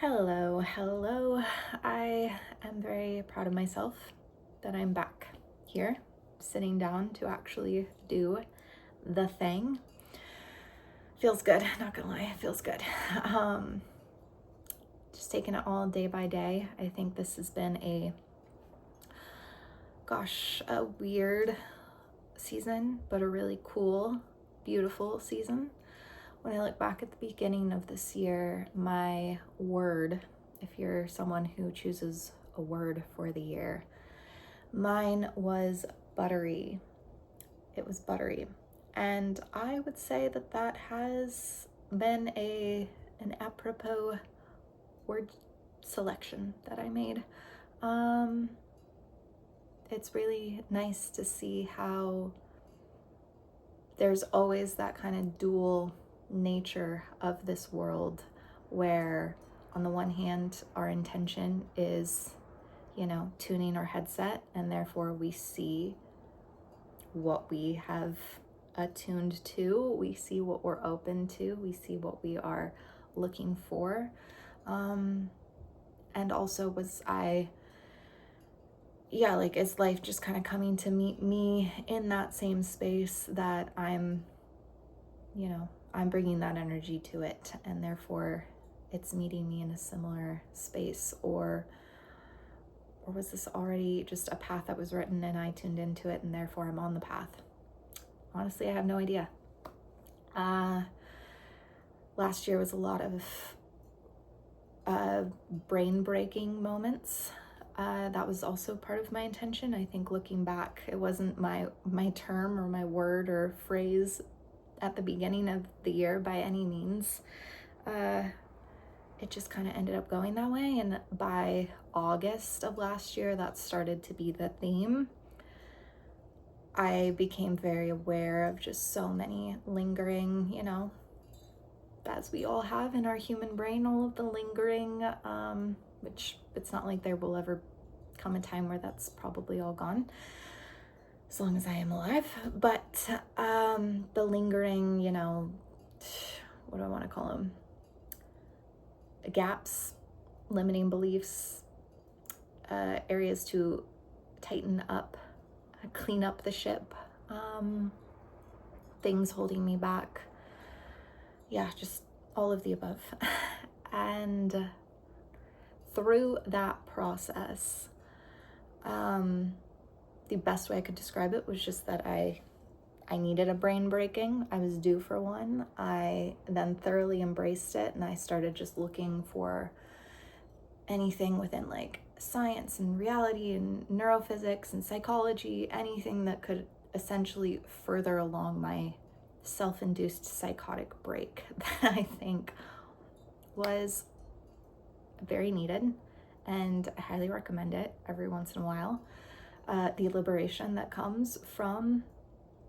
Hello, hello. I am very proud of myself that I'm back here, sitting down to actually do the thing. Feels good, not gonna lie, it feels good. Just taking it all day by day. I think this has been a weird season, but a really cool, beautiful season. When I look back at the beginning of this year, my word, if you're someone who chooses a word for the year, mine was buttery. It was buttery. And I would say that that has been an apropos word selection that I made. It's really nice to see how there's always that kind of dual nature of this world where on the one hand our intention is tuning our headset, and therefore we see what we have attuned to, we see what we're open to, we see what we are looking for, and also is life just kind of coming to meet me in that same space that I'm bringing that energy to it, and therefore it's meeting me in a similar space, or was this already just a path that was written and I tuned into it and therefore I'm on the path? Honestly, I have no idea. Last year was a lot of brain-breaking moments. That was also part of my intention. I think looking back, it wasn't my term or my word or phrase at the beginning of the year by any means. It just kind of ended up going that way, and by August of last year, that started to be the theme. I became very aware of just so many lingering, as we all have in our human brain, all of the lingering, which it's not like there will ever come a time where that's probably all gone, as long as I am alive. But the lingering, what do I want to call them? Gaps, limiting beliefs, areas to tighten up, clean up the ship, things holding me back. Yeah, just all of the above. And through that process, the best way I could describe it was just that I needed a brain breaking. I was due for one. I then thoroughly embraced it, and I started just looking for anything within like science and reality and neurophysics and psychology, anything that could essentially further along my self-induced psychotic break that I think was very needed, and I highly recommend it every once in a while. The liberation that comes from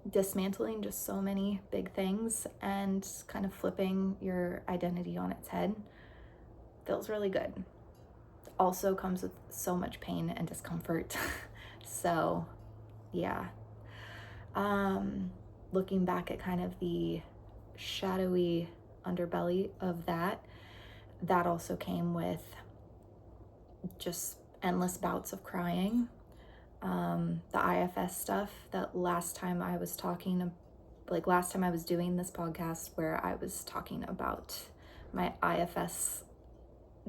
dismantling just so many big things and kind of flipping your identity on its head feels really good. Also comes with so much pain and discomfort. So yeah, looking back at kind of the shadowy underbelly of that also came with just endless bouts of crying. The IFS stuff that last time I was doing this podcast where I was talking about my IFS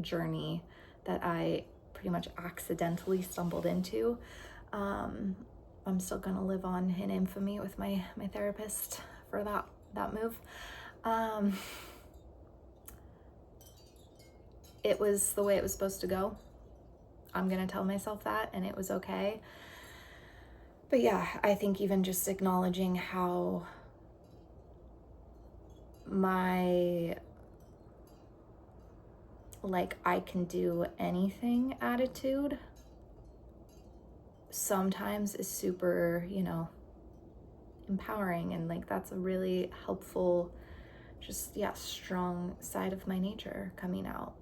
journey that I pretty much accidentally stumbled into. I'm still gonna live on in infamy with my therapist for that move. It was the way it was supposed to go. I'm gonna tell myself that, and it was okay. But yeah, I think even just acknowledging how my I can do anything attitude sometimes is super, empowering, and that's a really helpful, strong side of my nature coming out.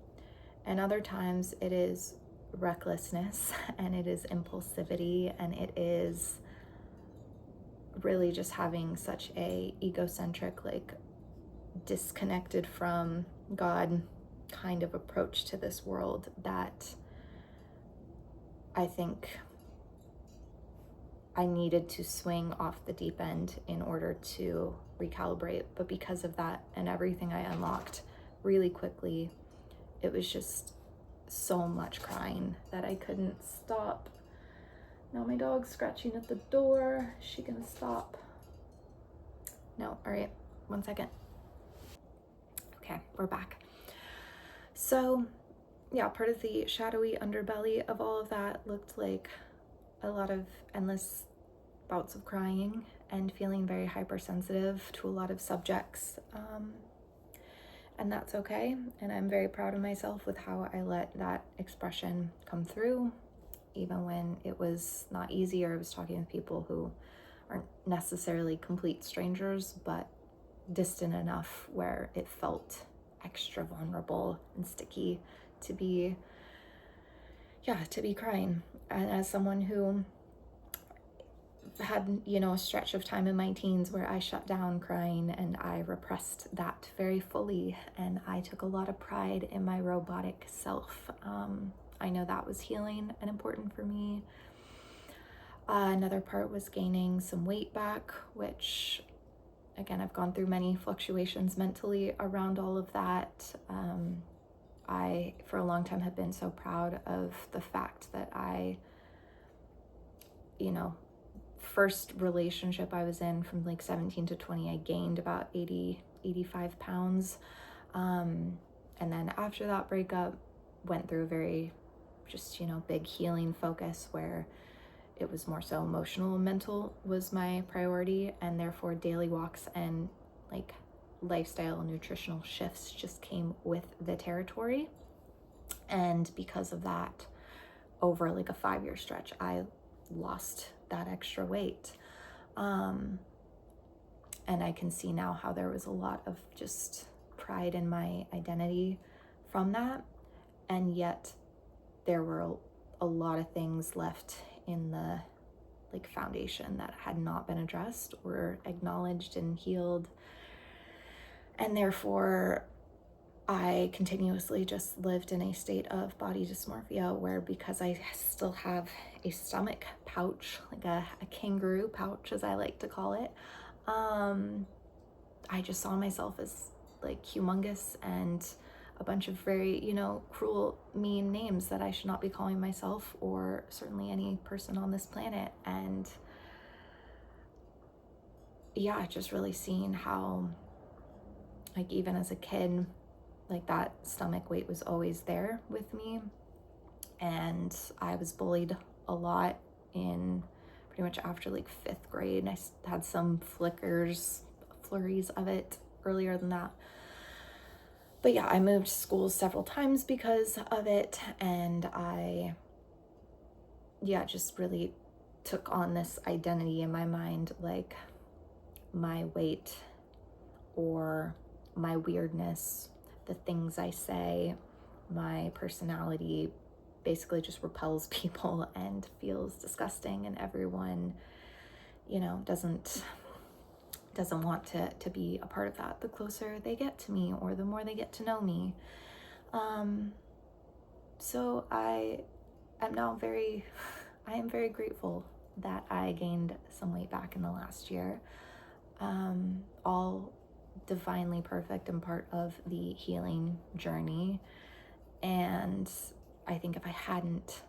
And other times it is recklessness and it is impulsivity, and it is really just having such a egocentric, disconnected from God kind of approach to this world that I think I needed to swing off the deep end in order to recalibrate. But because of that and everything I unlocked really quickly, it was just so much crying that I couldn't stop. Now my dog's scratching at the door. Is she gonna stop? No, all right, 1 second. Okay, we're back. So yeah, part of the shadowy underbelly of all of that looked like a lot of endless bouts of crying and feeling very hypersensitive to a lot of subjects. And that's okay. And I'm very proud of myself with how I let that expression come through, even when it was not easy, or I was talking with people who aren't necessarily complete strangers, but distant enough where it felt extra vulnerable and sticky to be crying. And as someone who had, a stretch of time in my teens where I shut down crying and I repressed that very fully, and I took a lot of pride in my robotic self. I know that was healing and important for me. Another part was gaining some weight back, which again, I've gone through many fluctuations mentally around all of that. I, for a long time, have been so proud of the fact that first relationship I was in from like 17 to 20, I gained about 85 pounds. And then after that breakup, went through a very just, big healing focus where it was more so emotional and mental was my priority, and therefore daily walks and like lifestyle and nutritional shifts just came with the territory. And because of that, over like a 5-year stretch, I lost that extra weight. And I can see now how there was a lot of just pride in my identity from that. And yet there were a lot of things left in the like foundation that had not been addressed or acknowledged and healed. And therefore I continuously just lived in a state of body dysmorphia where, because I still have a stomach pouch, like a kangaroo pouch as I like to call it, I just saw myself as like humongous and a bunch of very, cruel, mean names that I should not be calling myself, or certainly any person on this planet. And yeah, just really seeing how, like, even as a kid, like that stomach weight was always there with me. And I was bullied a lot in pretty much after like 5th grade. I had some flurries of it earlier than that. But yeah, I moved schools several times because of it. And I, just really took on this identity in my mind, like my weight or my weirdness, the things I say, my personality basically just repels people and feels disgusting, and everyone, doesn't want to be a part of that the closer they get to me or the more they get to know me. So I am very grateful that I gained some weight back in the last year. All divinely perfect and part of the healing journey. And I think if I hadn't,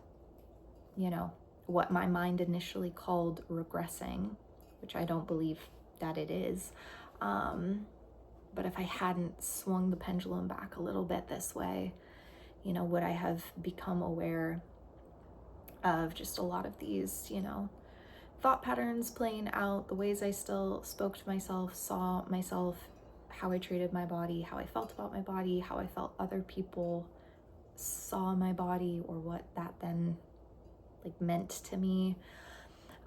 what my mind initially called regressing, which I don't believe that it is, but if I hadn't swung the pendulum back a little bit this way, would I have become aware of just a lot of these, thought patterns playing out, the ways I still spoke to myself, saw myself, how I treated my body, how I felt about my body, how I felt other people saw my body, or what that then like meant to me.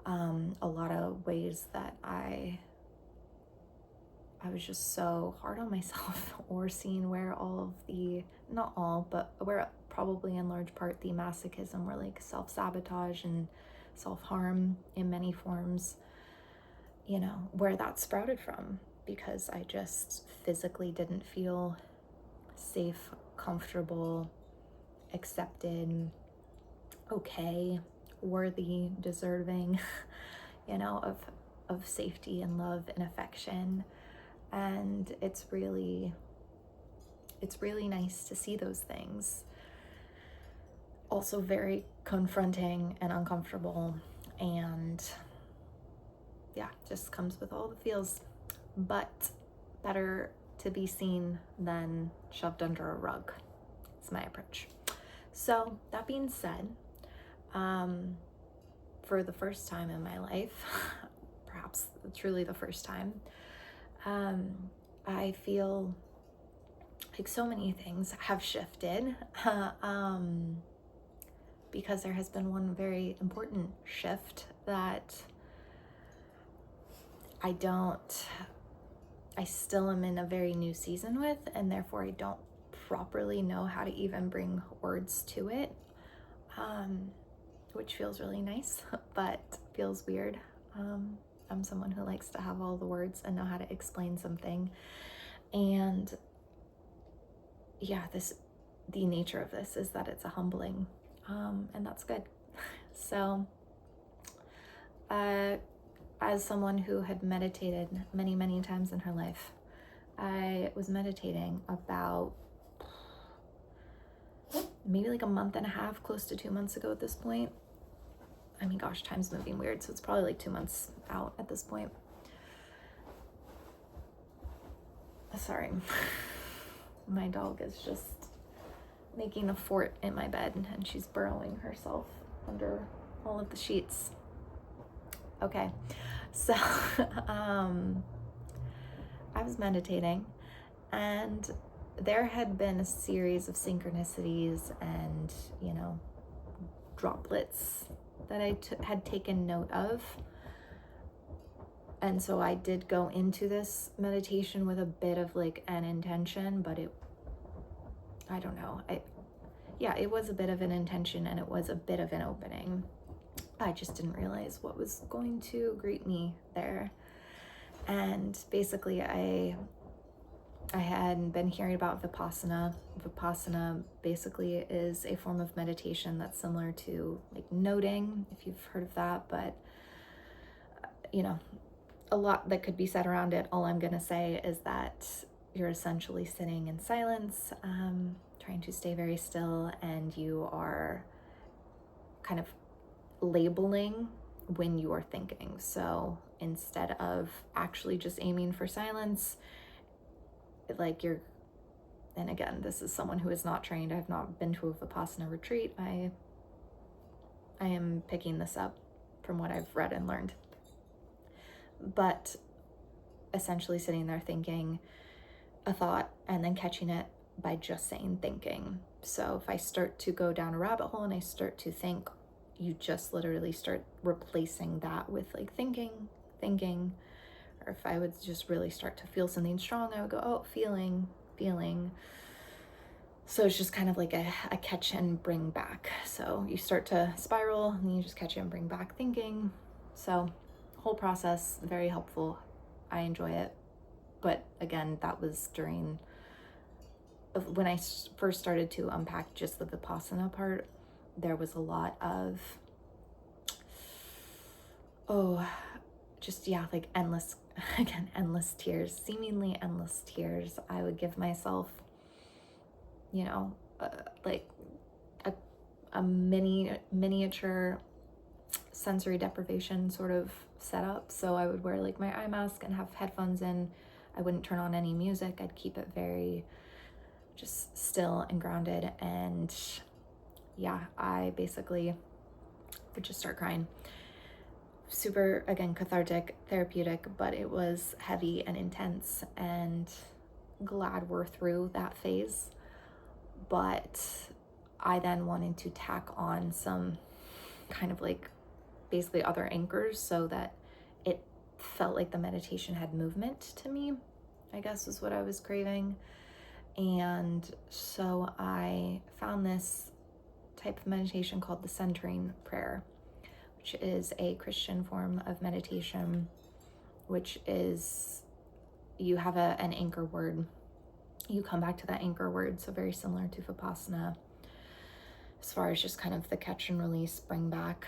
A lot of ways that I was just so hard on myself, or seeing where all of the, not all, but where probably in large part the masochism, were like self-sabotage and self-harm in many forms, where that sprouted from, because I just physically didn't feel safe, comfortable, accepted, okay, worthy, deserving, of safety and love and affection. And it's really nice to see those things. Also very confronting and uncomfortable, and yeah, just comes with all the feels, but better to be seen than shoved under a rug. It's my approach. So that being said, for the first time in my life, perhaps truly the first time, I feel like so many things have shifted, because there has been one very important shift that I still am in a very new season with, and therefore I don't properly know how to even bring words to it, which feels really nice, but feels weird. I'm someone who likes to have all the words and know how to explain something. And yeah, the nature of this is that it's a humbling, and that's good. So, as someone who had meditated many, many times in her life, I was meditating about maybe like a month and a half, close to 2 months ago at this point. I mean, gosh, time's moving weird, so it's probably like 2 months out at this point. Sorry. My dog is just making a fort in my bed, and she's burrowing herself under all of the sheets. Okay, so I was meditating, and there had been a series of synchronicities and, droplets that I had taken note of. And so I did go into this meditation with a bit of like an intention, but it was a bit of an intention, and it was a bit of an opening. I just didn't realize what was going to greet me there. And basically I had been hearing about Vipassana. Vipassana basically is a form of meditation that's similar to like noting, if you've heard of that, but a lot that could be said around it. All I'm going to say is that you're essentially sitting in silence, trying to stay very still, and you are kind of labeling when you are thinking. So instead of actually just aiming for silence, like and again, this is someone who is not trained. I've not been to a Vipassana retreat. I am picking this up from what I've read and learned. But essentially sitting there thinking a thought and then catching it by just saying thinking. So if I start to go down a rabbit hole and I start to think, you just literally start replacing that with like thinking. Or if I would just really start to feel something strong, I would go, oh, feeling. So it's just kind of like a catch and bring back. So you start to spiral, and then you just catch it and bring back thinking. So whole process, very helpful. I enjoy it. But again, that was during when I first started to unpack just the Vipassana part. There was a lot of like endless tears, seemingly endless tears. I would give myself, like a miniature sensory deprivation sort of setup. So I would wear like my eye mask and have headphones in. I wouldn't turn on any music. I'd keep it very just still and grounded. And yeah, I basically would just start crying. Super, again, cathartic, therapeutic, but it was heavy and intense, and glad we're through that phase. But I then wanted to tack on some kind of like basically other anchors so that it felt like the meditation had movement to me, I guess is what I was craving. And so I found this type of meditation called the centering prayer, which is a Christian form of meditation, which is you have an anchor word. you come back to that anchor word. So very similar to Vipassana, as far as just kind of the catch and release, bring back.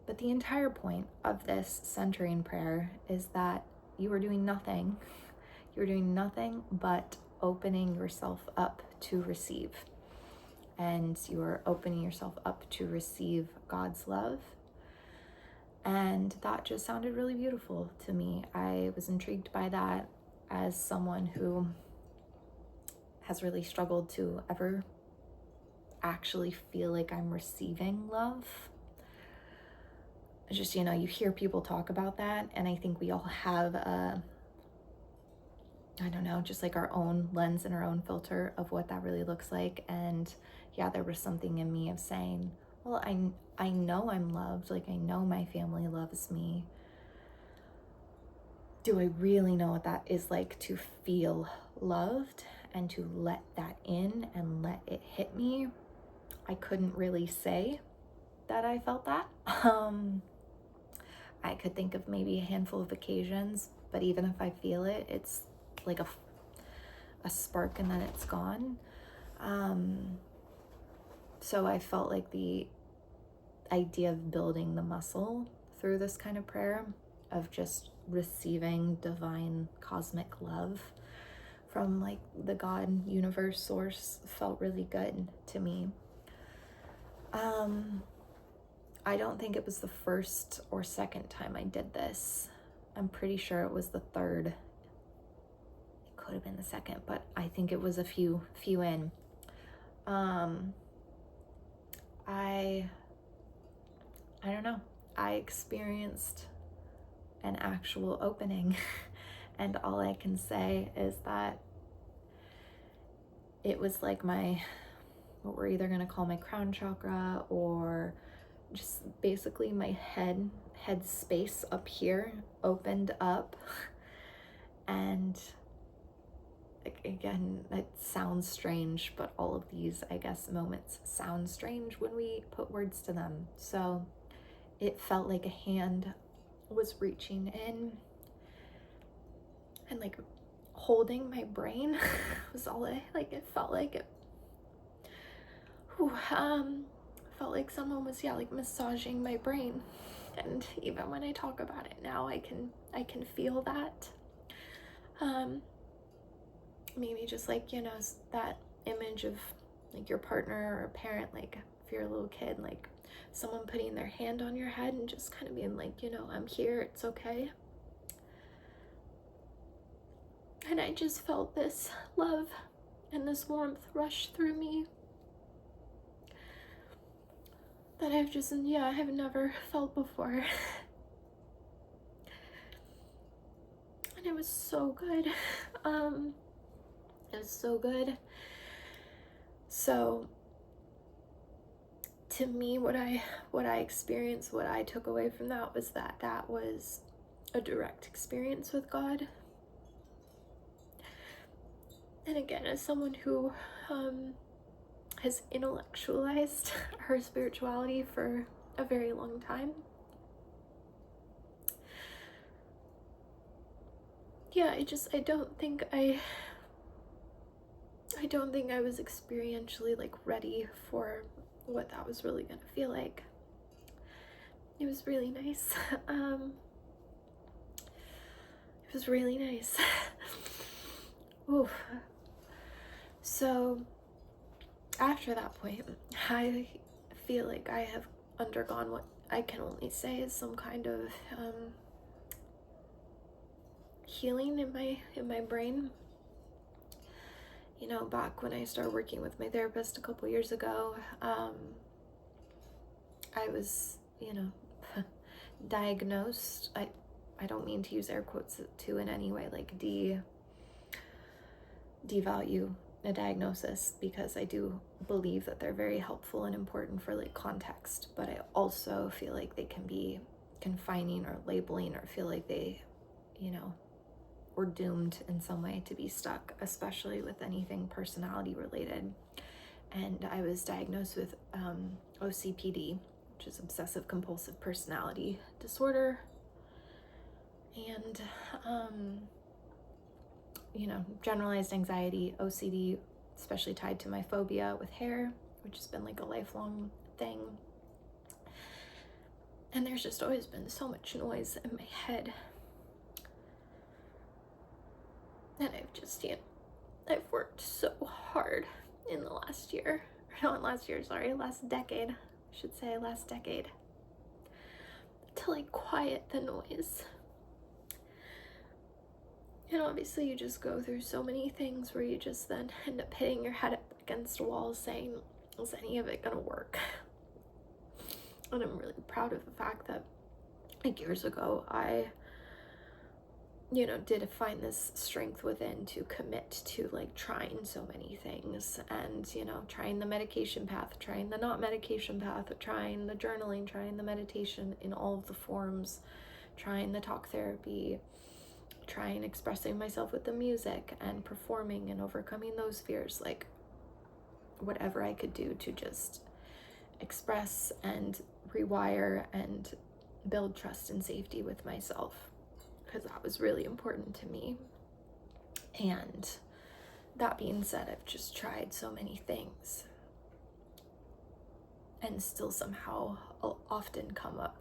But the entire point of this centering prayer is that you are doing nothing. You're doing nothing but opening yourself up to receive. And you are opening yourself up to receive God's love. And that just sounded really beautiful to me. I was intrigued by that as someone who has really struggled to ever actually feel like I'm receiving love. It's just, you know, you hear people talk about that, and I think we all have I don't know, just like our own lens and our own filter of what that really looks like. And yeah, there was something in me of saying, well, I know I'm loved, like I know my family loves me. Do I really know what that is like to feel loved and to let that in and let it hit me? I couldn't really say that I felt that. I could think of maybe a handful of occasions, but even if I feel it, it's like a spark and then it's gone. So I felt like the idea of building the muscle through this kind of prayer, of just receiving divine cosmic love from like the God, universe, source, felt really good to me. I don't think it was the first or second time I did this. I'm pretty sure it was the third. It could have been the second, but I think it was a few in. I don't know. I experienced an actual opening and all I can say is that it was like what we're either going to call my crown chakra, or just basically my head space up here opened up. And again, it sounds strange, but all of these, I guess, moments sound strange when we put words to them. So it felt like a hand was reaching in and like holding my brain was all it felt like it. Felt like someone was like massaging my brain. And even when I talk about it now, I can feel that. Maybe just like, you know, that image of like your partner or a parent, like if you're a little kid, like someone putting their hand on your head and just kind of being like, you know, I'm here, it's okay. And I just felt this love and this warmth rush through me that I have never felt before. And it was so good. It was so good. So to me, what I experienced, what I took away from that was that was a direct experience with God. And again, as someone who has intellectualized her spirituality for a very long time, yeah, I don't think I was experientially like ready for what that was really gonna feel like. It was really nice. It was really nice. Oof. So after that point, I feel like I have undergone what I can only say is some kind of healing in my brain. You know, back when I started working with my therapist a couple years ago, I was, you know, diagnosed. I don't mean to use air quotes to in any way like devalue a diagnosis, because I do believe that they're very helpful and important for like context, but I also feel like they can be confining or labeling, or feel like they, you know, were doomed in some way to be stuck, especially with anything personality related. And I was diagnosed with OCPD, which is obsessive compulsive personality disorder. And generalized anxiety, OCD, especially tied to my phobia with hair, which has been like a lifelong thing. And there's just always been so much noise in my head. And I've worked so hard in the last decade, I should say last decade, to like quiet the noise. And obviously you just go through so many things where you just then end up hitting your head up against a wall saying, is any of it gonna work? And I'm really proud of the fact that like years ago I did find this strength within to commit to like trying so many things, and trying the medication path, trying the not medication path, trying the journaling, trying the meditation in all of the forms, trying the talk therapy, trying expressing myself with the music and performing and overcoming those fears, like whatever I could do to just express and rewire and build trust and safety with myself, because that was really important to me. And that being said, I've just tried so many things and still somehow I'll often come up,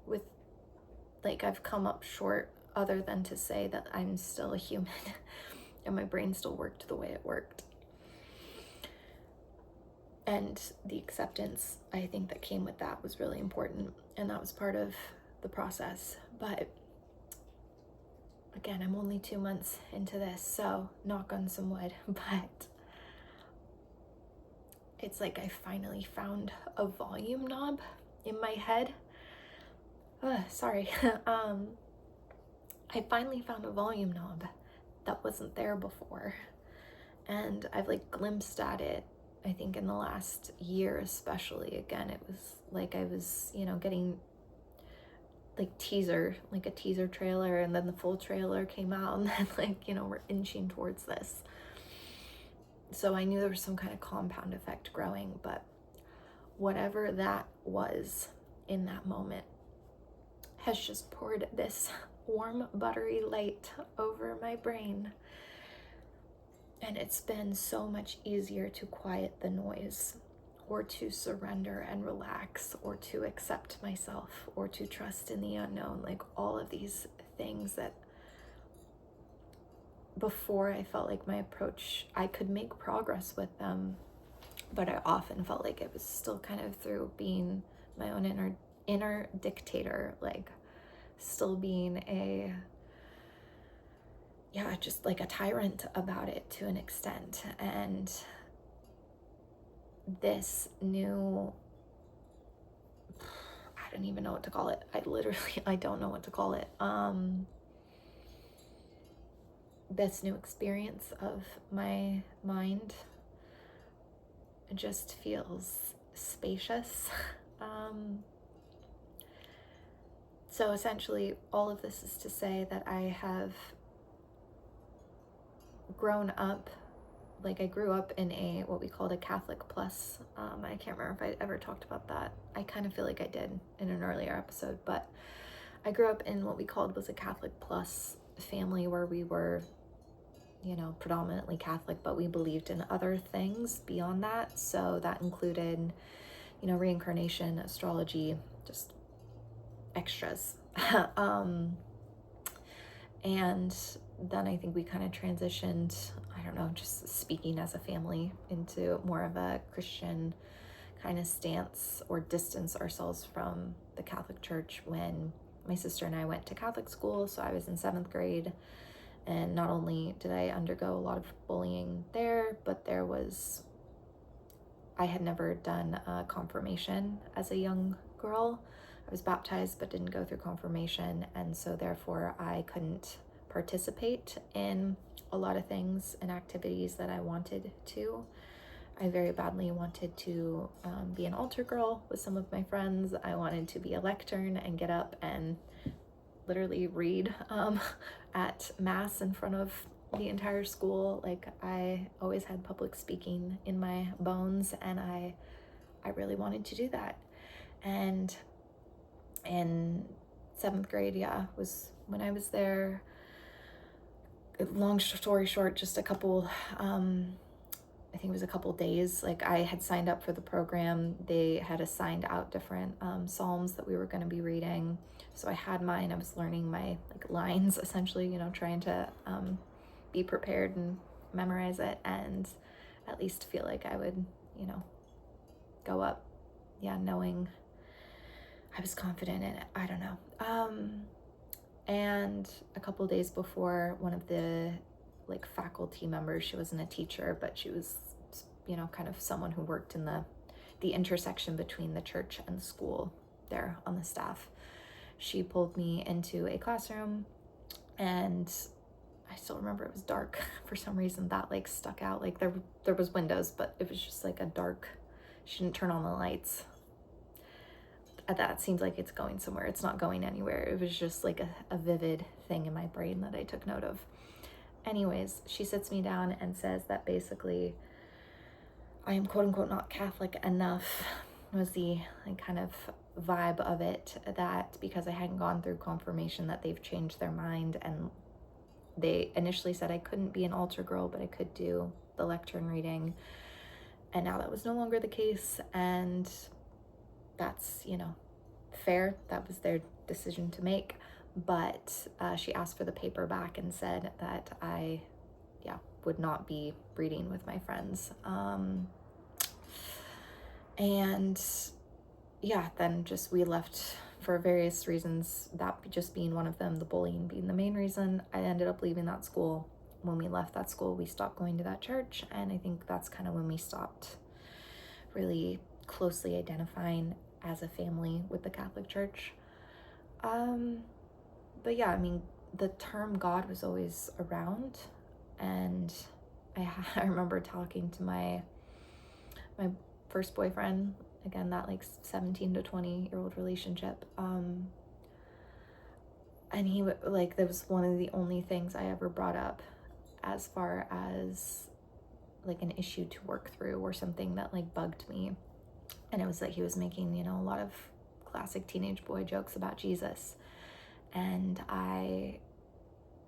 with like I've come up short, other than to say that I'm still a human and my brain still worked the way it worked. And the acceptance, I think, that came with that was really important, and that was part of the process. But again, I'm only 2 months into this, so knock on some wood, but it's like I finally found a volume knob in my head. I finally found a volume knob that wasn't there before, and I've like glimpsed at it, I think, in the last year especially. Again, it was like I was getting like a teaser trailer, and then the full trailer came out, and then we're inching towards this. So I knew there was some kind of compound effect growing, but whatever that was in that moment has just poured this warm, buttery light over my brain. And it's been so much easier to quiet the noise, or to surrender and relax, or to accept myself, or to trust in the unknown. Like all of these things that before I felt like my approach, I could make progress with them, but I often felt like it was still kind of through being my own inner dictator, like still being just like a tyrant about it to an extent. And this new, I don't even know what to call it. I don't know what to call it. This new experience of my mind just feels spacious. So essentially, all of this is to say that I have grown up, like I grew up in what we called a Catholic plus. I can't remember if I ever talked about that. I kind of feel like I did in an earlier episode, but I grew up in what we called was a Catholic plus family, where we were, predominantly Catholic, but we believed in other things beyond that. So that included, reincarnation, astrology, just extras. And then I think we kind of transitioned, I don't know, just speaking as a family, into more of a Christian kind of stance, or distance ourselves from the Catholic Church, when my sister and I went to Catholic school. So I was in 7th grade, and not only did I undergo a lot of bullying there, but I had never done confirmation as a young girl. I was baptized but didn't go through confirmation, and so therefore I couldn't participate in a lot of things and activities that I wanted to. I very badly wanted to be an altar girl with some of my friends. I wanted to be a lectern and get up and literally read at mass in front of the entire school. Like I always had public speaking in my bones, and I really wanted to do that. And in 7th grade, was when I was there. long story short, just a couple, I think it was a couple days, like I had signed up for the program. They had assigned out different Psalms that we were going to be reading. So I had mine. I was learning my like lines essentially, you know, trying to be prepared and memorize it, and at least feel like I would, you know, go up, knowing I was confident in it. I don't know. And a couple days before, one of the like faculty members, she wasn't a teacher, but she was, you know, kind of someone who worked in the intersection between the church and the school there on the staff. She pulled me into a classroom, and I still remember it was dark. For some reason that like stuck out. Like there was windows, but it was just like a dark, she didn't turn on the lights. That seems like it's going somewhere. It's not going anywhere. It was just like a vivid thing in my brain that I took note of. Anyways, she sits me down and says that basically I am quote unquote not Catholic enough, was the like kind of vibe of it, that because I hadn't gone through confirmation that they've changed their mind, and they initially said I couldn't be an altar girl, but I could do the lectern reading, and now that was no longer the case, and that's, you know, fair. That was their decision to make. But she asked for the paper back and said that I would not be reading with my friends. And then just we left for various reasons, that just being one of them, the bullying being the main reason. I ended up leaving that school. When we left that school, we stopped going to that church, and I think that's kind of when we stopped really closely identifying as a family with the Catholic Church. But yeah, I mean, the term God was always around, and I remember talking to my first boyfriend, again, that like 17 to 20-year-old relationship, and he like, that was one of the only things I ever brought up as far as like an issue to work through or something that like bugged me. And it was that he was making, you know, a lot of classic teenage boy jokes about Jesus. And I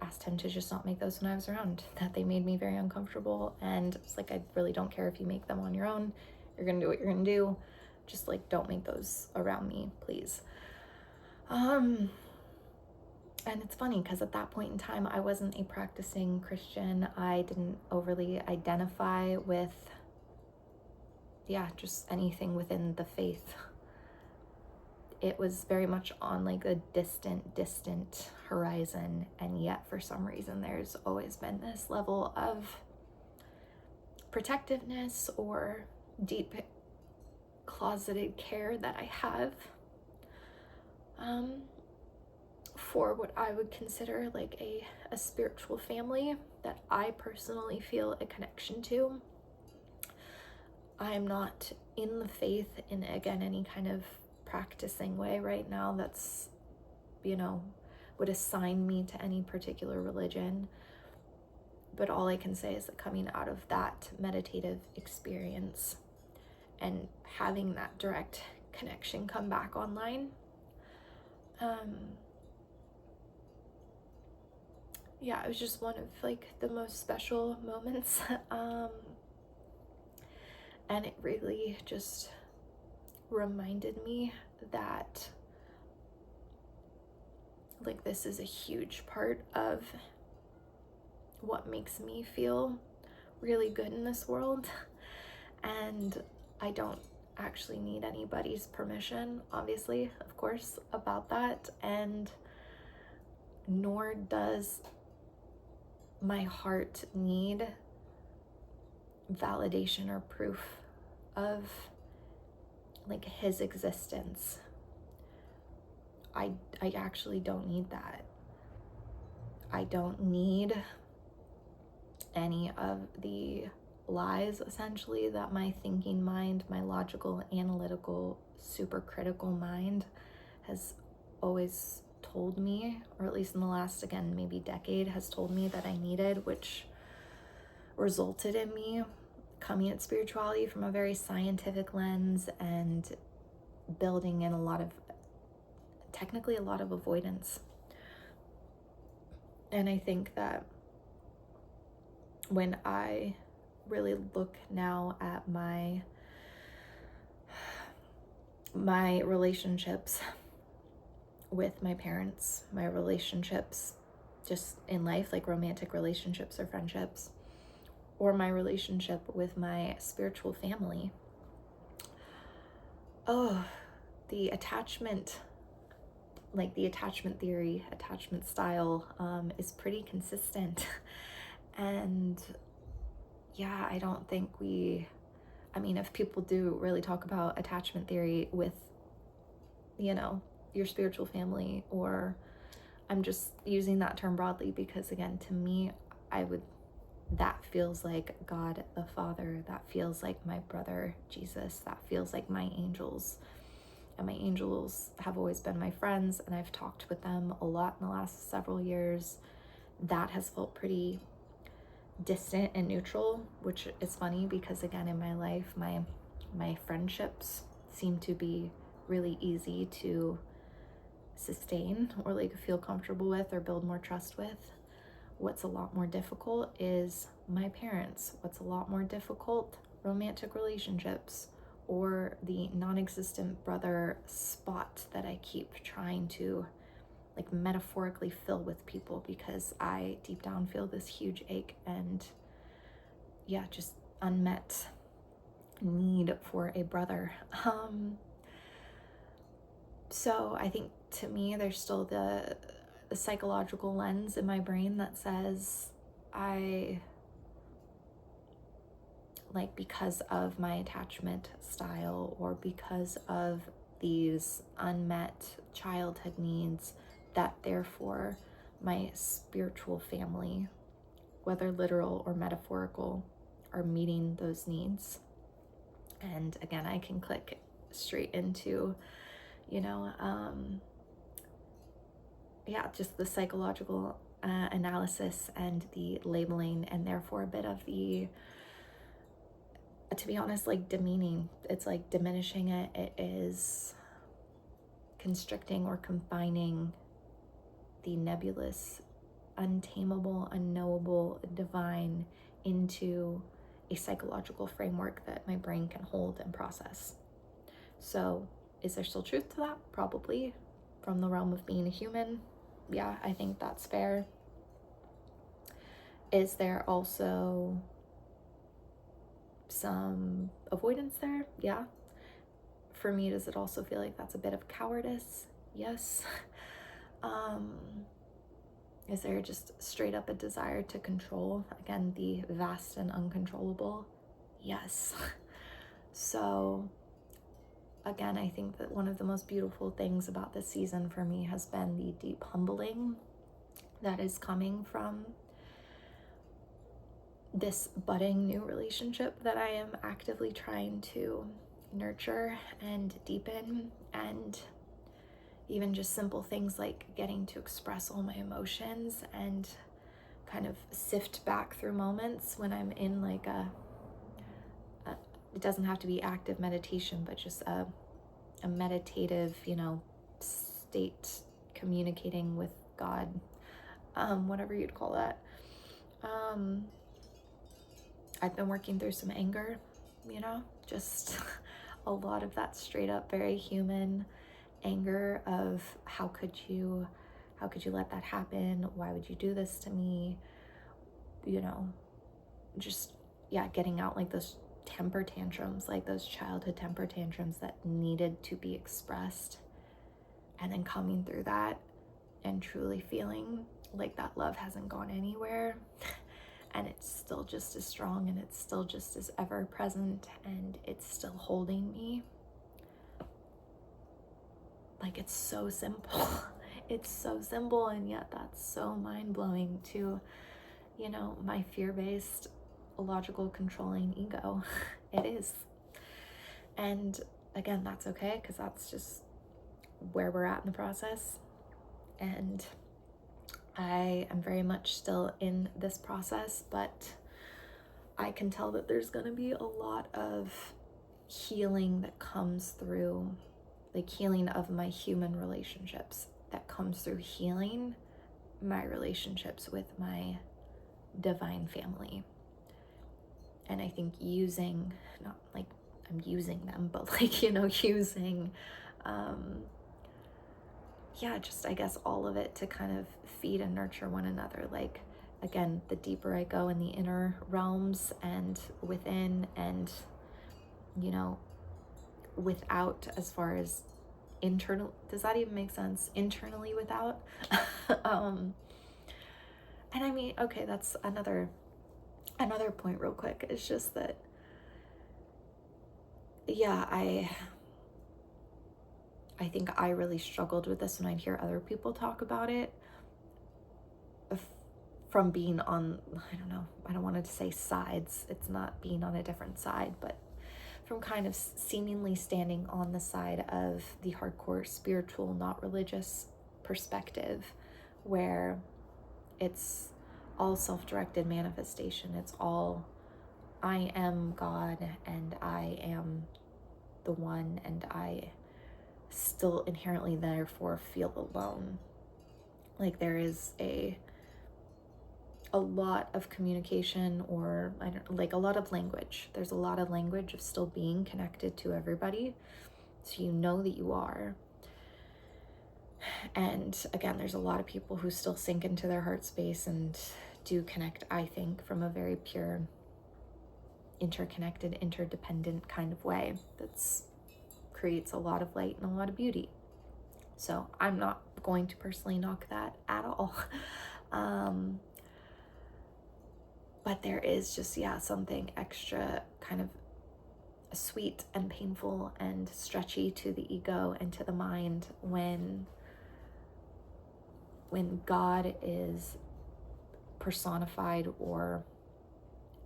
asked him to just not make those when I was around, that they made me very uncomfortable. And it's like, I really don't care if you make them on your own. You're gonna do what you're gonna do. Just like, don't make those around me, please. And it's funny because at that point in time, I wasn't a practicing Christian. I didn't overly identify with, just anything within the faith. It was very much on like a distant horizon, and yet for some reason there's always been this level of protectiveness or deep closeted care that I have for what I would consider like a spiritual family that I personally feel a connection to. I'm not in the faith in, again, any kind of practicing way right now that's, you know, would assign me to any particular religion. But all I can say is that coming out of that meditative experience and having that direct connection come back online, it was just one of like the most special moments. And it really just reminded me that like this is a huge part of what makes me feel really good in this world. And I don't actually need anybody's permission, obviously, of course, about that. And nor does my heart need validation or proof of like his existence. I actually don't need that. I don't need any of the lies, essentially, that my thinking mind, my logical, analytical, super critical mind has always told me, or at least in the last, again, maybe decade, has told me that I needed, which resulted in me coming at spirituality from a very scientific lens and building in a lot of avoidance. And I think that when I really look now at my relationships with my parents, my relationships just in life, like romantic relationships or friendships, or my relationship with my spiritual family, the attachment, like the attachment theory, attachment style, is pretty consistent. And yeah, I don't think if people do really talk about attachment theory with, your spiritual family, or I'm just using that term broadly because, again, to me, that feels like God the Father, that feels like my brother Jesus, that feels like my angels. And my angels have always been my friends, and I've talked with them a lot in the last several years. That has felt pretty distant and neutral, which is funny because, again, in my life, my friendships seem to be really easy to sustain or like feel comfortable with or build more trust with. What's a lot more difficult is my parents. What's a lot more difficult? Romantic relationships, or the non-existent brother spot that I keep trying to like metaphorically fill with people, because I deep down feel this huge ache and just unmet need for a brother. So I think, to me, there's still the psychological lens in my brain that says because of my attachment style, or because of these unmet childhood needs, that therefore my spiritual family, whether literal or metaphorical, are meeting those needs. And again, I can click straight into, just the psychological analysis and the labeling, and therefore a bit of the, to be honest, like demeaning. It's like diminishing it. It is constricting or confining the nebulous, untamable, unknowable, divine into a psychological framework that my brain can hold and process. So is there still truth to that? Probably. From the realm of being a human, yeah, I think that's fair. Is there also some avoidance there? Yeah. For me, does it also feel like that's a bit of cowardice? Yes. Is there just straight up a desire to control? Again, the vast and uncontrollable? Yes. So again, I think that one of the most beautiful things about this season for me has been the deep humbling that is coming from this budding new relationship that I am actively trying to nurture and deepen. And even just simple things like getting to express all my emotions and kind of sift back through moments when I'm in like it doesn't have to be active meditation, but just a meditative, state, communicating with God, whatever you'd call that. I've been working through some anger, just a lot of that straight up, very human anger of how could you let that happen? Why would you do this to me? Just, getting out like those temper tantrums, like those childhood temper tantrums that needed to be expressed, and then coming through that and truly feeling like that love hasn't gone anywhere and it's still just as strong, and it's still just as ever present, and it's still holding me. Like, it's so simple. It's so simple, and yet that's so mind-blowing to, my fear-based, logical, controlling ego. It is. And again, that's okay, because that's just where we're at in the process. And I am very much still in this process, but I can tell that there's going to be a lot of healing that comes through, like healing of my human relationships, that comes through healing my relationships with my divine family. And I think using, not like I'm using them, but like, using, just I guess all of it to kind of feed and nurture one another. Like, again, the deeper I go in the inner realms and within, and, without, as far as internal, does that even make sense? Internally without? And I mean, okay, that's another point real quick. It's just that, I think I really struggled with this when I'd hear other people talk about it, from being on, I don't know, I don't want to say sides, it's not being on a different side, but from kind of seemingly standing on the side of the hardcore spiritual, not religious perspective, where it's all self-directed manifestation. It's all, I am God and I am the one, and I still inherently therefore feel alone. Like, there is a lot of communication, or a lot of language. There's a lot of language of still being connected to everybody, so you know that you are. And again, there's a lot of people who still sink into their heart space and do connect, I think, from a very pure, interconnected, interdependent kind of way that's creates a lot of light and a lot of beauty. So I'm not going to personally knock that at all. But there is just, something extra kind of sweet and painful and stretchy to the ego and to the mind when God is personified or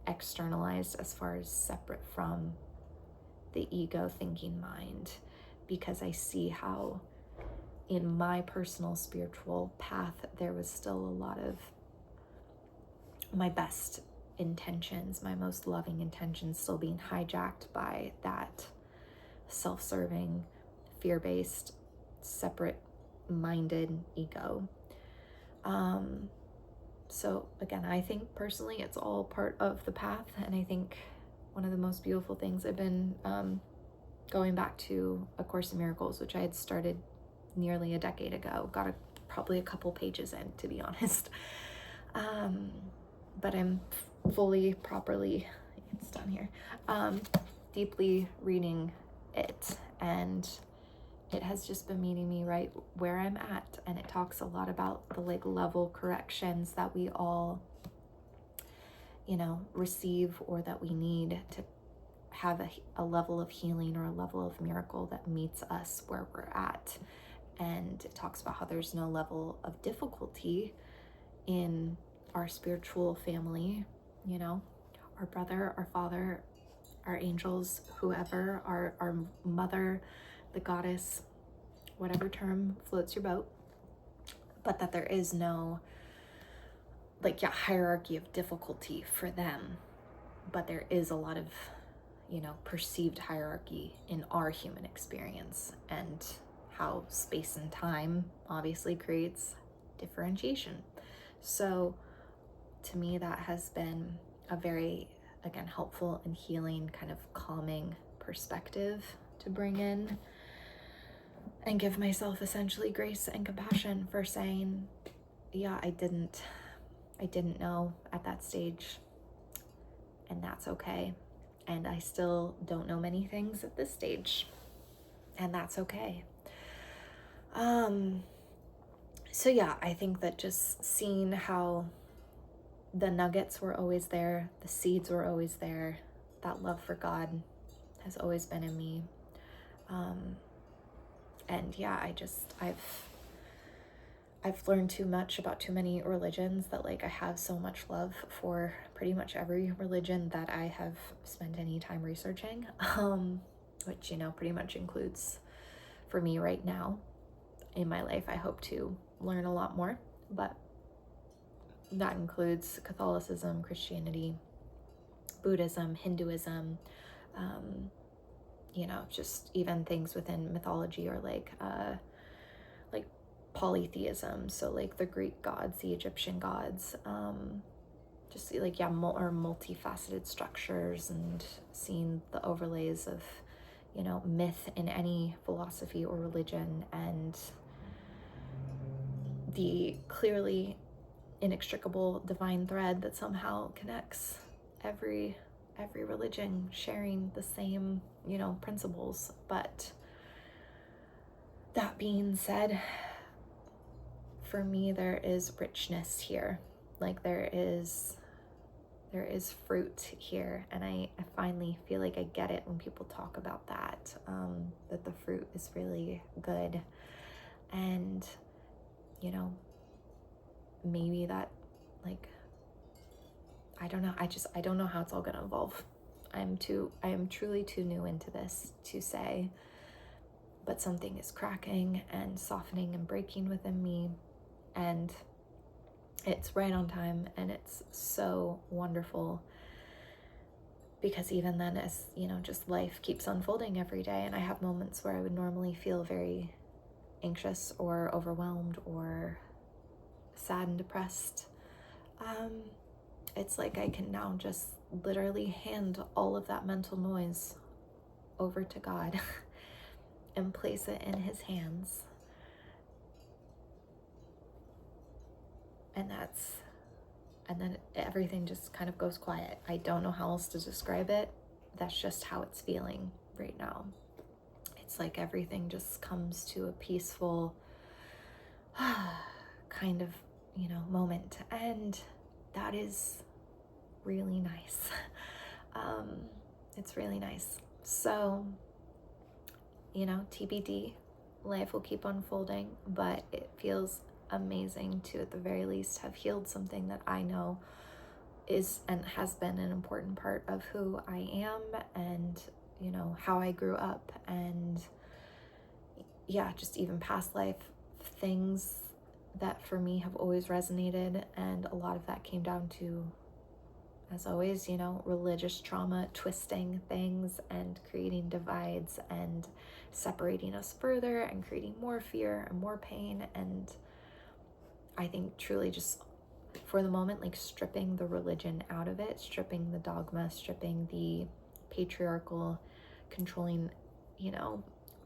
externalized as far as separate from the ego thinking mind. Because I see how in my personal spiritual path, there was still a lot of my best intentions, my most loving intentions, still being hijacked by that self-serving, fear-based, separate-minded ego. So again, I think personally it's all part of the path, and I think one of the most beautiful things I've been going back to A Course in Miracles, which I had started nearly a decade ago, probably a couple pages in, to be honest. But I'm fully, properly, it's done here, deeply reading it, and it has just been meeting me right where I'm at. And it talks a lot about the level corrections that we all, receive, or that we need to have a level of healing or a level of miracle that meets us where we're at. And it talks about how there's no level of difficulty in our spiritual family, our brother, our father, our angels, whoever, our mother, the goddess, whatever term floats your boat, but that there is no hierarchy of difficulty for them, but there is a lot of, perceived hierarchy in our human experience, and how space and time obviously creates differentiation. So to me, that has been a very, again, helpful and healing, kind of calming perspective to bring in, and give myself essentially grace and compassion for saying, I didn't know at that stage, and that's okay. And I still don't know many things at this stage, and that's okay. So I think that just seeing how the nuggets were always there, the seeds were always there, that love for God has always been in me. And I've learned too much about too many religions that I have so much love for pretty much every religion that I have spent any time researching, which, pretty much includes, for me right now in my life, I hope to learn a lot more, but that includes Catholicism, Christianity, Buddhism, Hinduism, just even things within mythology, or like polytheism, so the Greek gods, the Egyptian gods, just like, yeah, or multifaceted structures, and seeing the overlays of, myth in any philosophy or religion, and the clearly inextricable divine thread that somehow connects every religion, sharing the same, principles. But that being said, for me, there is richness here. Like, there is fruit here, and I finally feel like I get it when people talk about that, that the fruit is really good. And maybe that, like, I don't know, I don't know how it's all gonna evolve. I am truly too new into this to say, but something is cracking and softening and breaking within me, and it's right on time, and it's so wonderful, because even then, as just life keeps unfolding every day, and I have moments where I would normally feel very anxious or overwhelmed or sad and depressed, it's like I can now just literally hand all of that mental noise over to God and place it in his hands. And then everything just kind of goes quiet. I don't know how else to describe it. That's just how it's feeling right now. It's like everything just comes to a peaceful kind of, moment. And that is really nice. It's really nice. So, TBD, life will keep unfolding, but it feels amazing to, at the very least, have healed something that I know is and has been an important part of who I am, and how I grew up, and yeah, just even past life things that for me have always resonated. And a lot of that came down to, as always, religious trauma twisting things and creating divides and separating us further and creating more fear and more pain. And I think truly just for the moment, like, stripping the religion out of it, stripping the dogma, stripping the patriarchal, controlling,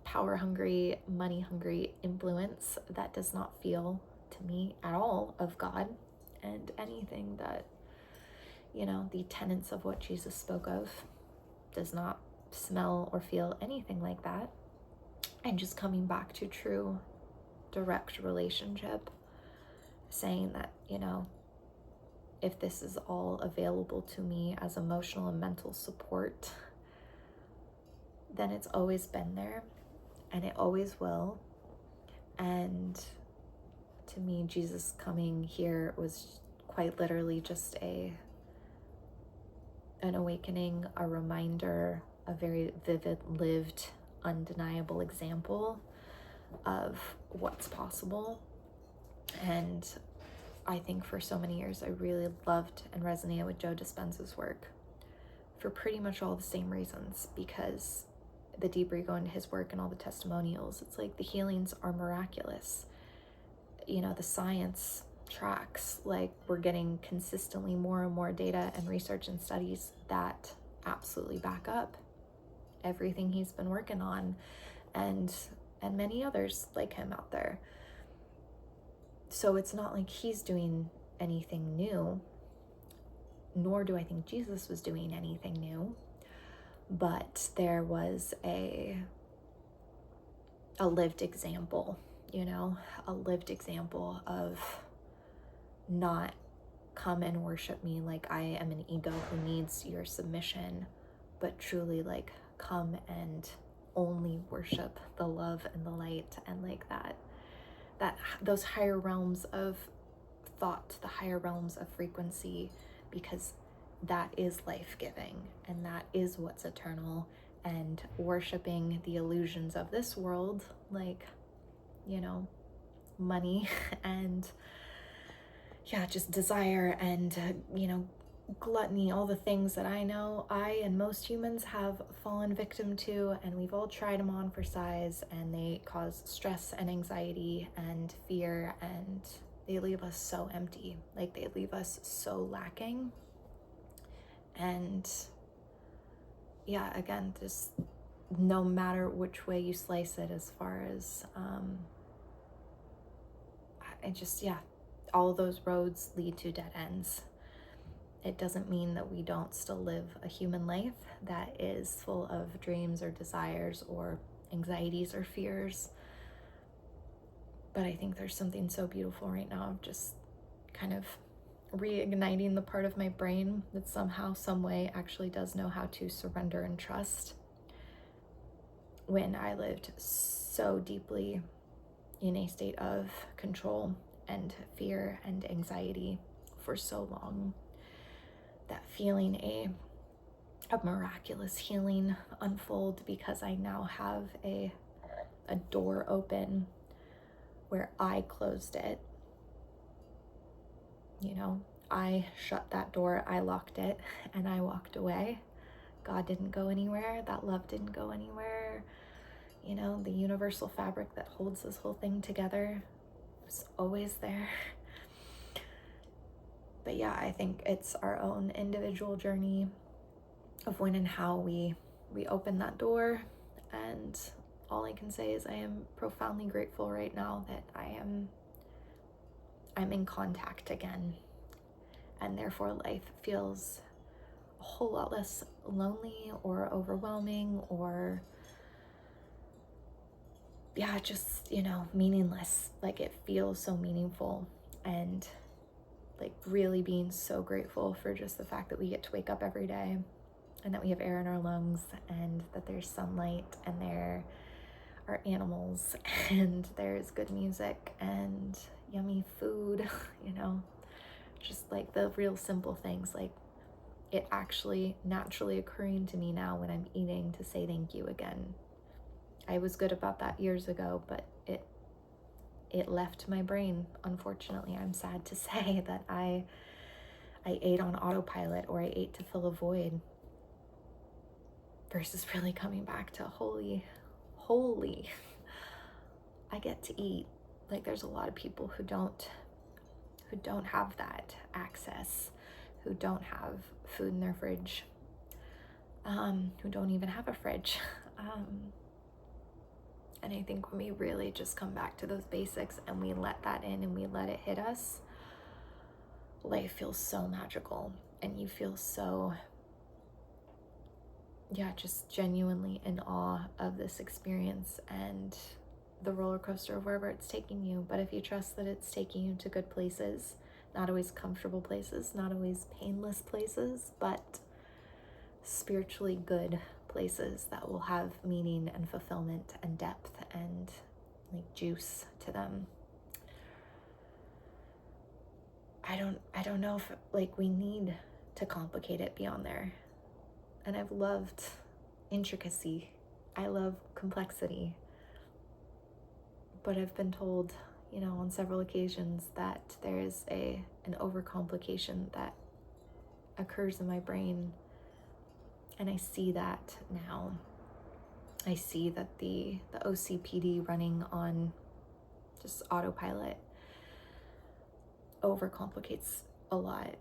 power hungry, money hungry influence that does not feel to me at all of God, and anything that, the tenets of what Jesus spoke of does not smell or feel anything like that. And just coming back to true, direct relationship, saying that, if this is all available to me as emotional and mental support, then it's always been there, and it always will. And to me, Jesus coming here was quite literally just an awakening, a reminder, a very vivid, lived, undeniable example of what's possible. And I think for so many years, I really loved and resonated with Joe Dispenza's work for pretty much all the same reasons, because the deeper you go into his work and all the testimonials, it's like the healings are miraculous. The science tracks, like, we're getting consistently more and more data and research and studies that absolutely back up everything he's been working on, and many others like him out there. So it's not like he's doing anything new, nor do I think Jesus was doing anything new, but there was a lived example, a lived example of not come and worship me like I am an ego who needs your submission, but truly, like, come and only worship the love and the light, and like that those higher realms of thought, the higher realms of frequency, because that is life-giving, and that is what's eternal. And worshiping the illusions of this world, like, money and just desire and gluttony, all the things that I know I and most humans have fallen victim to, and we've all tried them on for size, and they cause stress and anxiety and fear and they leave us so empty. Like, they leave us so lacking. And yeah, again, just no matter which way you slice it, as far as all of those roads lead to dead ends. It doesn't mean that we don't still live a human life that is full of dreams or desires or anxieties or fears. But I think there's something so beautiful right now of just kind of reigniting the part of my brain that somehow, some way actually does know how to surrender and trust. When I lived so deeply in a state of control and fear and anxiety for so long, that feeling a miraculous healing unfold, because I now have a door open where I closed it. You know, I shut that door, I locked it, and I walked away. God didn't go anywhere. That love didn't go anywhere. You know, the universal fabric that holds this whole thing together was always there. But yeah, I think it's our own individual journey of when and how we open that door. And all I can say is I am profoundly grateful right now that I'm in contact again, and therefore life feels a whole lot less lonely or overwhelming or just, meaningless. Like, it feels so meaningful, and like really being so grateful for just the fact that we get to wake up every day, and that we have air in our lungs, and that there's sunlight, and there are animals, and there's good music and yummy food, just like the real simple things, like it actually naturally occurring to me now when I'm eating to say thank you again. I was good about that years ago, but it left my brain, unfortunately. I'm sad to say that I ate on autopilot, or I ate to fill a void, versus really coming back to holy, I get to eat. Like, there's a lot of people who don't have that access, who don't have food in their fridge, who don't even have a fridge. And I think when we really just come back to those basics and we let that in and we let it hit us, life feels so magical, and you feel so, just genuinely in awe of this experience and the roller coaster of wherever it's taking you. But if you trust that it's taking you to good places, not always comfortable places, not always painless places, but spiritually good places that will have meaning and fulfillment and depth and like juice to them. I don't know if like we need to complicate it beyond there. And I've loved intricacy. I love complexity. But I've been told, on several occasions that there is an overcomplication that occurs in my brain. And I see that now. I see that the OCPD running on just autopilot overcomplicates a lot.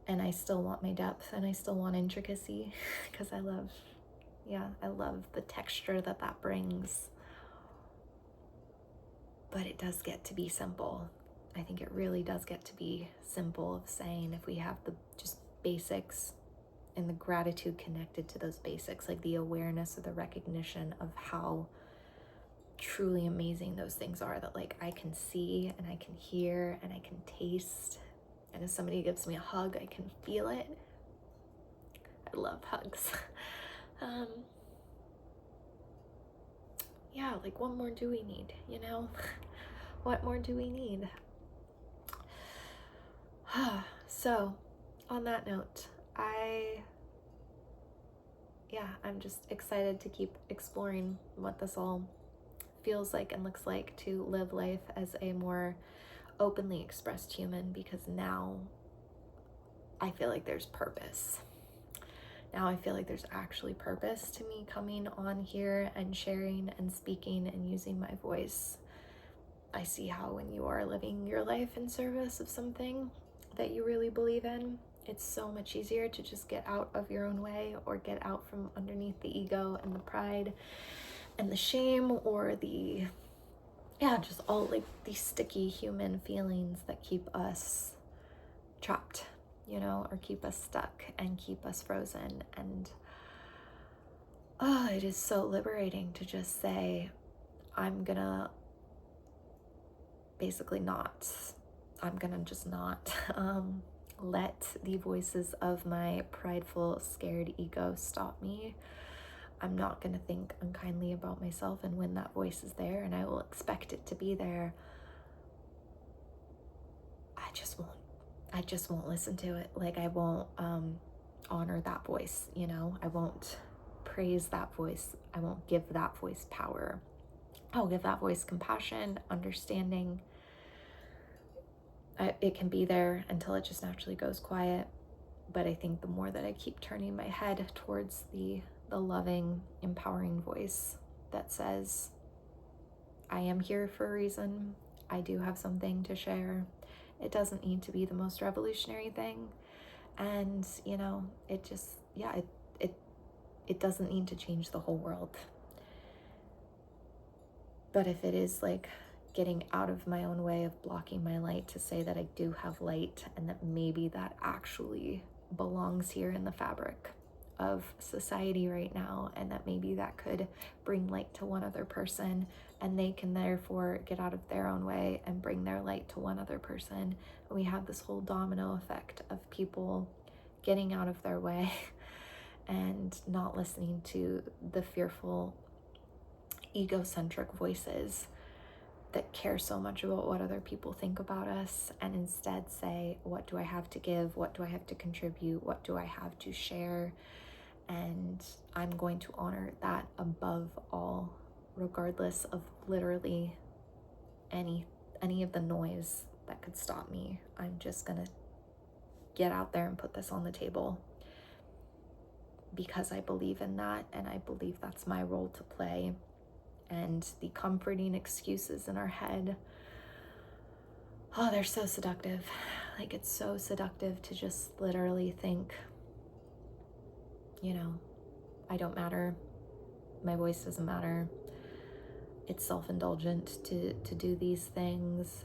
And I still want my depth, and I still want intricacy, because I love the texture that brings. But it does get to be simple. I think it really does get to be simple, of saying, if we have the just basics and the gratitude connected to those basics, like the awareness or the recognition of how truly amazing those things are, that like I can see and I can hear and I can taste. And if somebody gives me a hug, I can feel it. I love hugs. Like, what more do we need, What more do we need? So, on that note, I'm just excited to keep exploring what this all feels like and looks like, to live life as a more openly expressed human, because now I feel like there's purpose. Now I feel like there's actually purpose to me coming on here and sharing and speaking and using my voice. I see how when you are living your life in service of something that you really believe in, it's so much easier to just get out of your own way, or get out from underneath the ego and the pride and the shame, or the, just all like these sticky human feelings that keep us trapped, or keep us stuck and keep us frozen. And it is so liberating to just say, I'm gonna just not let the voices of my prideful, scared ego stop me. I'm not going to think unkindly about myself, and when that voice is there, and I will expect it to be there, I just won't listen to it. Like, I won't honor that voice, I won't praise that voice. I won't give that voice power. I'll give that voice compassion, understanding. It can be there until it just naturally goes quiet. But I think the more that I keep turning my head towards the loving, empowering voice that says, I am here for a reason. I do have something to share. It doesn't need to be the most revolutionary thing. And, it just, it doesn't need to change the whole world. But if it is like getting out of my own way of blocking my light to say that I do have light, and that maybe that actually belongs here in the fabric of society right now, and that maybe that could bring light to one other person, and they can therefore get out of their own way and bring their light to one other person. And we have this whole domino effect of people getting out of their way and not listening to the fearful, egocentric voices that care so much about what other people think about us, and instead say, what do I have to give? What do I have to contribute? What do I have to share? And I'm going to honor that above all, regardless of literally any of the noise that could stop me. I'm just gonna get out there and put this on the table, because I believe in that, and I believe that's my role to play. And the comforting excuses in our head, they're so seductive. Like, it's so seductive to just literally think, I don't matter. My voice doesn't matter. It's self-indulgent to do these things.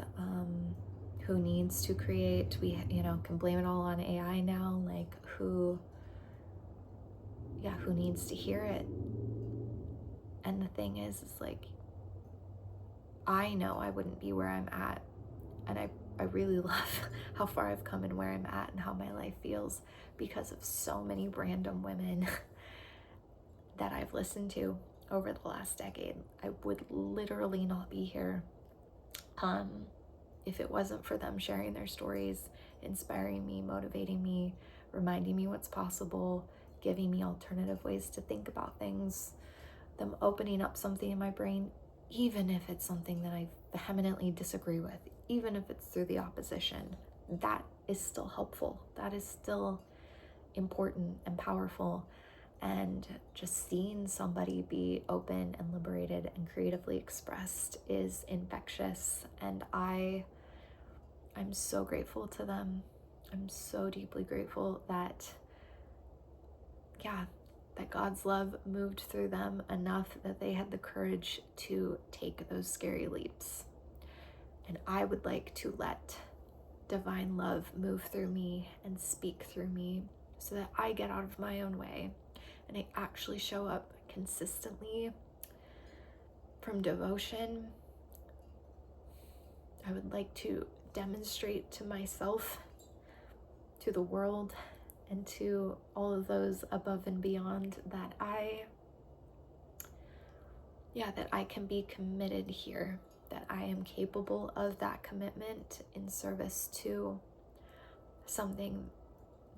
Who needs to create? We, can blame it all on AI now. Like, who needs to hear it? And the thing is like, I know I wouldn't be where I'm at. And I really love how far I've come and where I'm at and how my life feels, because of so many random women that I've listened to over the last decade. I would literally not be here if it wasn't for them sharing their stories, inspiring me, motivating me, reminding me what's possible, giving me alternative ways to think about things, them opening up something in my brain, even if it's something that I vehemently disagree with, even if it's through the opposition. That is still helpful. That is still important and powerful. And just seeing somebody be open and liberated and creatively expressed is infectious. And I'm so grateful to them. I'm so deeply grateful that God's love moved through them enough that they had the courage to take those scary leaps. And I would like to let divine love move through me and speak through me, so that I get out of my own way and I actually show up consistently from devotion. I would like to demonstrate to myself, to the world, and to all of those above and beyond that I can be committed here, that I am capable of that commitment in service to something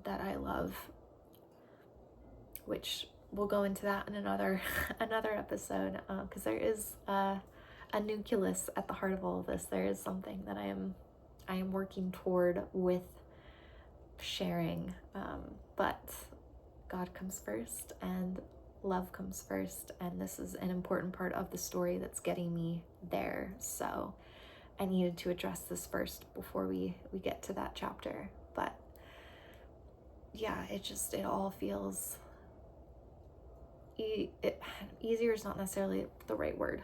that I love, which we'll go into that in another episode, because there is a nucleus at the heart of all of this. There is something that I am working toward with sharing, but God comes first and love comes first, and this is an important part of the story that's getting me there. So I needed to address this first before we get to that chapter. But yeah, it all feels easier is not necessarily the right word,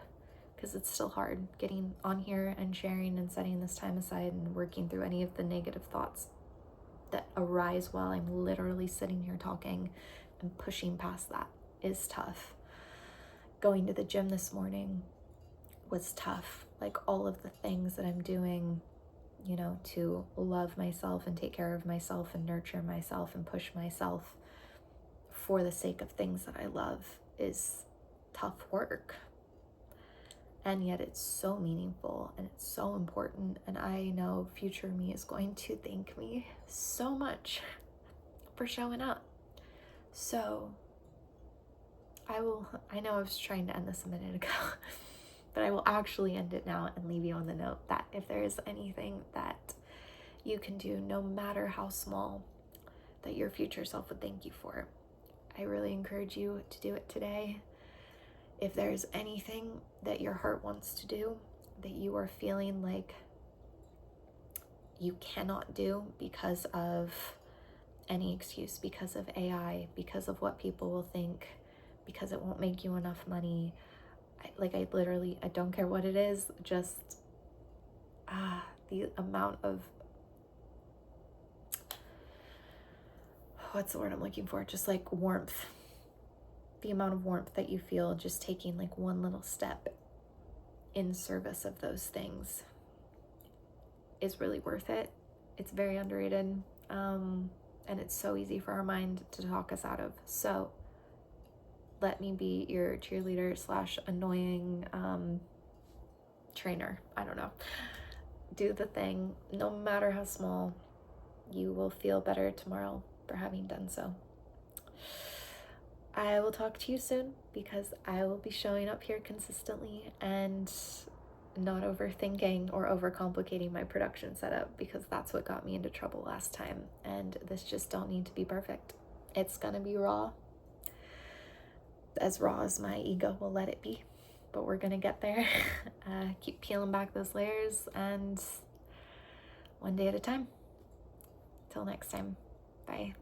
because it's still hard getting on here and sharing and setting this time aside and working through any of the negative thoughts that arise while I'm literally sitting here talking, and pushing past that is tough. Going to the gym this morning was tough. Like, all of the things that I'm doing, you know, to love myself and take care of myself and nurture myself and push myself for the sake of things that I love is tough work. And yet it's so meaningful and it's so important. And I know future me is going to thank me so much for showing up. So I know I was trying to end this a minute ago, but I will actually end it now and leave you on the note that if there is anything that you can do, no matter how small, that your future self would thank you for, I really encourage you to do it today. If there's anything that your heart wants to do, that you are feeling like you cannot do because of any excuse, because of AI, because of what people will think, because it won't make you enough money, I don't care what it is, just the amount of, what's the word I'm looking for? Just like warmth. The amount of warmth that you feel just taking like one little step in service of those things is really worth it. It's very underrated. And it's so easy for our mind to talk us out of. So let me be your cheerleader / annoying trainer. I don't know. Do the thing, no matter how small. You will feel better tomorrow for having done so. I will talk to you soon, because I will be showing up here consistently and not overthinking or overcomplicating my production setup, because that's what got me into trouble last time. And this just don't need to be perfect. It's gonna be raw as my ego will let it be, but we're gonna get there. Keep peeling back those layers, and one day at a time. Till next time, bye.